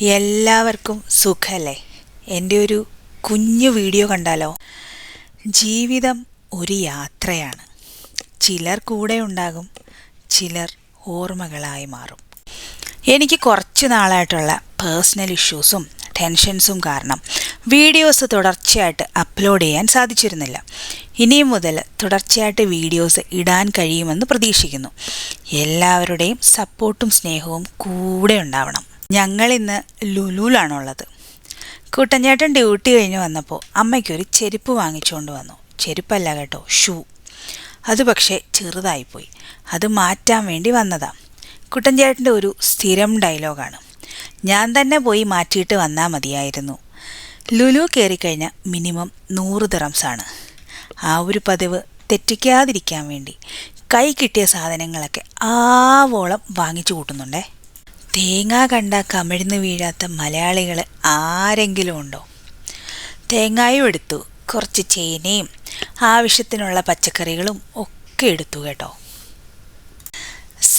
എല്ലാവർക്കും സുഖല്ലേ? എൻ്റെ ഒരു കുഞ്ഞു വീഡിയോ കണ്ടാലോ? ജീവിതം ഒരു യാത്രയാണ്. ചിലർ കൂടെ ഉണ്ടാകും, ചിലർ ഓർമ്മകളായി മാറും. എനിക്ക് കുറച്ച് നാളായിട്ടുള്ള പേഴ്സണൽ ഇഷ്യൂസും ടെൻഷൻസും കാരണം വീഡിയോസ് തുടർച്ചയായിട്ട് അപ്ലോഡ് ചെയ്യാൻ സാധിച്ചിരുന്നില്ല. ഇനിയും മുതൽ തുടർച്ചയായിട്ട് വീഡിയോസ് ഇടാൻ കഴിയുമെന്ന് പ്രതീക്ഷിക്കുന്നു. എല്ലാവരുടെയും സപ്പോർട്ടും സ്നേഹവും കൂടെ ഉണ്ടാവണം. ഞങ്ങളിന്ന് ലുലുവിലാണുള്ളത്. കുട്ടഞ്ചേട്ടൻ ഡ്യൂട്ടി കഴിഞ്ഞ് വന്നപ്പോൾ അമ്മയ്ക്കൊരു ചെരുപ്പ് വാങ്ങിച്ചുകൊണ്ട് വന്നു. ചെരുപ്പല്ല കേട്ടോ, ഷൂ. അത് പക്ഷേ ചെറുതായിപ്പോയി. അത് മാറ്റാൻ വേണ്ടി വന്നതാ. കുട്ടഞ്ചേട്ടൻ്റെ ഒരു സ്ഥിരം ഡയലോഗാണ്, ഞാൻ തന്നെ പോയി മാറ്റിയിട്ട് വന്നാൽ മതിയായിരുന്നു. ലുലു കയറിക്കഴിഞ്ഞാൽ മിനിമം 100 ദിറംസാണ്. ആ ഒരു പതിവ് തെറ്റിക്കാതിരിക്കാൻ വേണ്ടി കൈ കിട്ടിയ സാധനങ്ങളൊക്കെ ആവോളം വാങ്ങിച്ചു കൂട്ടുന്നുണ്ടേ. തേങ്ങ കണ്ട കമിഴ്ന്ന് വീഴാത്ത മലയാളികൾ ആരെങ്കിലും ഉണ്ടോ? തേങ്ങായും എടുത്തു, കുറച്ച് ചേനയും ആവശ്യത്തിനുള്ള പച്ചക്കറികളും ഒക്കെ എടുത്തു കേട്ടോ.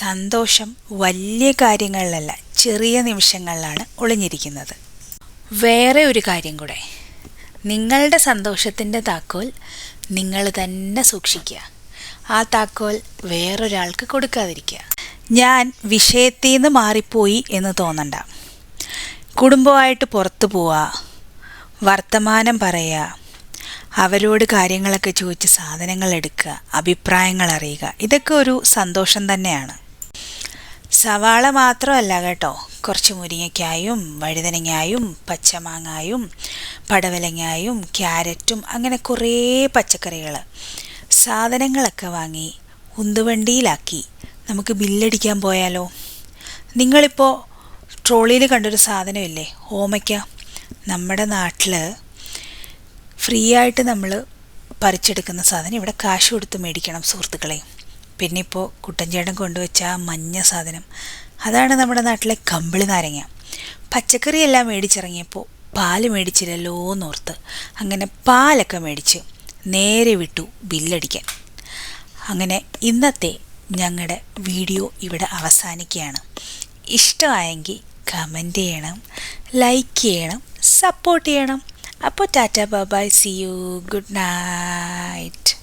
സന്തോഷം വലിയ കാര്യങ്ങളിലല്ല, ചെറിയ നിമിഷങ്ങളിലാണ് ഒളിഞ്ഞിരിക്കുന്നത്. വേറെ ഒരു കാര്യം കൂടെ, നിങ്ങളുടെ സന്തോഷത്തിൻ്റെ താക്കോൽ നിങ്ങൾ തന്നെ സൂക്ഷിക്കുക. ആ താക്കോൽ വേറൊരാൾക്ക് കൊടുക്കാതിരിക്കുക. ഞാൻ വിഷയത്തിൽ നിന്ന് മാറിപ്പോയി എന്ന് തോന്നണ്ട. കുടുംബമായിട്ട് പുറത്തു പോവുക, വർത്തമാനം പറയുക, അവരോട് കാര്യങ്ങളൊക്കെ ചോദിച്ച് സാധനങ്ങൾ എടുക്കുക, അഭിപ്രായങ്ങൾ അറിയുക, ഇതൊക്കെ ഒരു സന്തോഷം തന്നെയാണ്. സവാള മാത്രമല്ല കേട്ടോ, കുറച്ച് മുരിങ്ങയ്ക്കായും വഴുതനങ്ങായും പച്ചമാങ്ങായും പടവലങ്ങായും ക്യാരറ്റും അങ്ങനെ കുറേ പച്ചക്കറികൾ സാധനങ്ങളൊക്കെ വാങ്ങി ഉന്തുവണ്ടിയിലാക്കി നമുക്ക് ബില്ലടിക്കാൻ പോയാലോ? നിങ്ങളിപ്പോൾ ട്രോളിയിൽ കണ്ടൊരു സാധനമില്ലേ, ഓമയ്ക്ക. നമ്മുടെ നാട്ടിൽ ഫ്രീ ആയിട്ട് നമ്മൾ പറിച്ചെടുക്കുന്ന സാധനം ഇവിടെ കാശ് കൊടുത്ത് മേടിക്കണം സുഹൃത്തുക്കളെ. പിന്നെ ഇപ്പോൾ കുട്ടഞ്ചേട്ടൻ കൊണ്ടുവച്ച ആ മഞ്ഞ സാധനം, അതാണ് നമ്മുടെ നാട്ടിലെ കമ്പിളി നാരങ്ങ. പച്ചക്കറിയെല്ലാം മേടിച്ചിറങ്ങിയപ്പോൾ പാല് മേടിച്ചില്ലല്ലോ എന്നോർത്ത് അങ്ങനെ പാലൊക്കെ മേടിച്ച് നേരെ വിട്ടു ബില്ലടിക്കാൻ. അങ്ങനെ ഇന്നത്തെ ഞങ്ങളുടെ വീഡിയോ ഇവിടെ അവസാനിക്കുകയാണ്. ഇഷ്ടമായെങ്കിൽ കമൻറ്റ് ചെയ്യണം, ലൈക്ക് ചെയ്യണം, സപ്പോർട്ട് ചെയ്യണം. അപ്പോൾ tata bye bye, see you, good night.